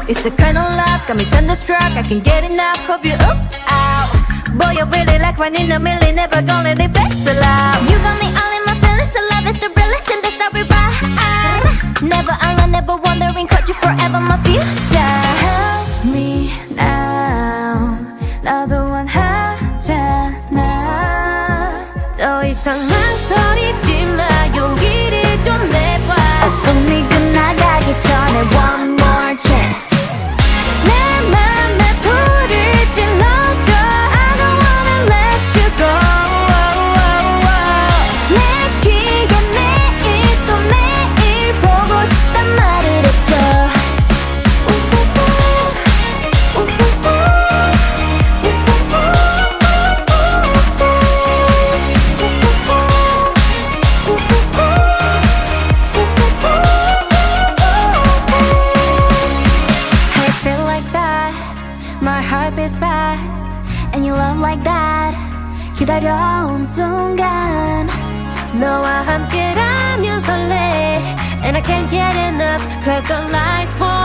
It's a kind of love, got me thunderstruck. I can't get enough of you. Ooh, ow. Boy, you really like one in a million. Never gonna let it fix the love. You got me all in my feelings. So love is the realest and that's how we ride. Never alone, never wondering. Caught you forever, my future. Help me now. 나도 원하잖아. 더 이상 망설이지 마. 용기를 좀 내봐. 어둠이 끝나가기 전에 one more chance. 내 맘에 불을 질러줘. I don't wanna let you go. 내 귀에 매일 또 매일 보고 싶단 말을 했죠. I feel like that. My heart beats fast. And you love like that. 기다려온 순간. 너와 함께라면 설레. And I can't get enough. Cause the lights won't